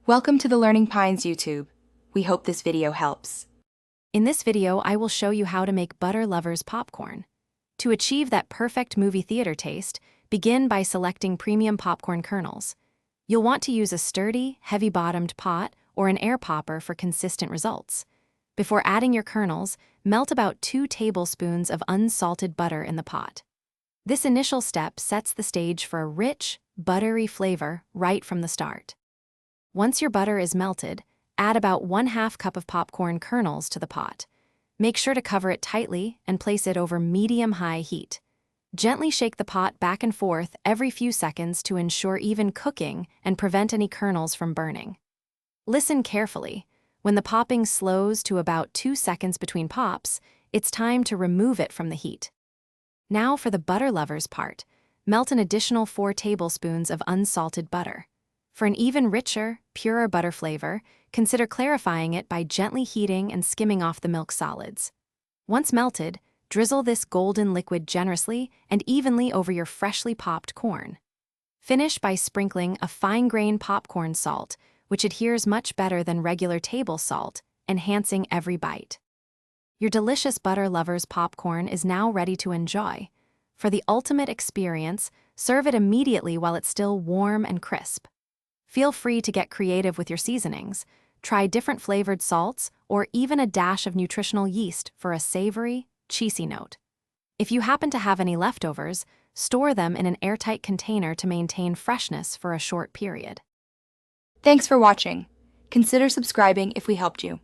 Welcome to the Learning Pines YouTube. We hope this video helps. In this video, I will show you how to make Butter Lovers popcorn. To achieve that perfect movie theater taste, begin by selecting premium popcorn kernels. You'll want to use a sturdy, heavy-bottomed pot or an air popper for consistent results. Before adding your kernels, melt about 2 tablespoons of unsalted butter in the pot. This initial step sets the stage for a rich, buttery flavor right from the start. Once your butter is melted, add about 1/2 cup of popcorn kernels to the pot. Make sure to cover it tightly and place it over medium-high heat. Gently shake the pot back and forth every few seconds to ensure even cooking and prevent any kernels from burning. Listen carefully. When the popping slows to about 2 seconds between pops, it's time to remove it from the heat. Now for the Butter Lovers part, melt an additional 4 tablespoons of unsalted butter. For an even richer, purer butter flavor, consider clarifying it by gently heating and skimming off the milk solids. Once melted, drizzle this golden liquid generously and evenly over your freshly popped corn. Finish by sprinkling a fine-grained popcorn salt, which adheres much better than regular table salt, enhancing every bite. Your delicious Butter Lovers popcorn is now ready to enjoy. For the ultimate experience, serve it immediately while it's still warm and crisp. Feel free to get creative with your seasonings. Try different flavored salts or even a dash of nutritional yeast for a savory, cheesy note. If you happen to have any leftovers, store them in an airtight container to maintain freshness for a short period. Thanks for watching. Consider subscribing if we helped you.